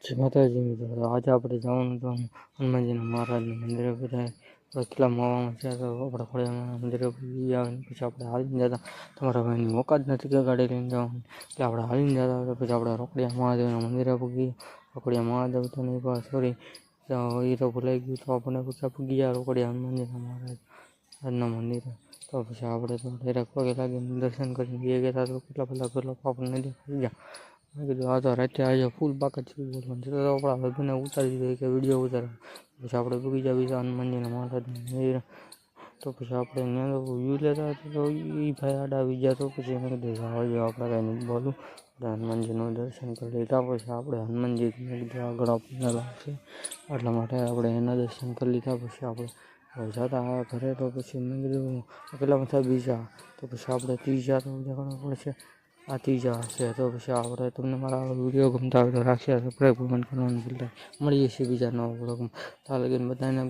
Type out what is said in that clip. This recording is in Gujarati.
જય માતાજી મિત્રો, આજે આપણે જવાનું તો હનુમાનજીના મહારાજના મંદિરે. બધા કેટલા મોવામાં છે તો આપણે ખોડિયારના મંદિરે આવે પછી આપણે હાલીને જતા. તમારા ભાઈની મોકાત નથી કે ગાડી લઈને જવાનું, એટલે આપણે હાલીને જતા. પછી આપણે રોકડિયા મહાદેવના મંદિરે પૂગી. રોકડિયા મહાદેવ તો નહીં પણ સોરી એ તો ભૂલાઈ ગયું. તો આપણે પછી પૂગી ગયા રોકડિયા હનુમાનજીના મહારાજના મંદિરે. તો પછી આપણે તો ડાયરેક્ટ પગે લાગીને દર્શન કરીને ગયા તો કેટલા બધા આપણને દેખાઈ ગયા. મેં કીધું આ તો રાતે આજે ફૂલ પાક જ બોલવાનું છે. તો આપણા હસબન્ડને ઉતારી દીધો કે વિડીયો ઉતારે. પછી આપણે પૂગી ગયા બીજા હનુમાનજીના મહારાજના મંદિરે. તો પછી આપણે ત્યાં વ્યૂ લેતા હતા તો એ ભાઈ આડા આવી ગયા. તો પછી મેં કીધું જવા દો, આપણે કાંઈ નથી બોલું. હનુમાનજીનું દર્શન કરી લીધા. પછી આપણે હનુમાનજી મેં કીધું આગળ આપણને લાગશે, એટલા માટે આપણે એના દર્શન કરી લીધા. પછી આપણે જતા ઘરે. તો પછી મેં કીધું પેલા બધા બીજા, તો પછી આપણે ત્રીજા તો દેખાડવા પડશે. આ ત્રીજા હશે. તો પછી આપણે તમને મારા વિડીયો ગમતા હોય તો રાખીએ સબસ્ક્રાઈબ કરવાનું ભૂલતા. મળીએ છીએ બીજા નવા બ્લોગમાં. ત્યાં લગીને બધાને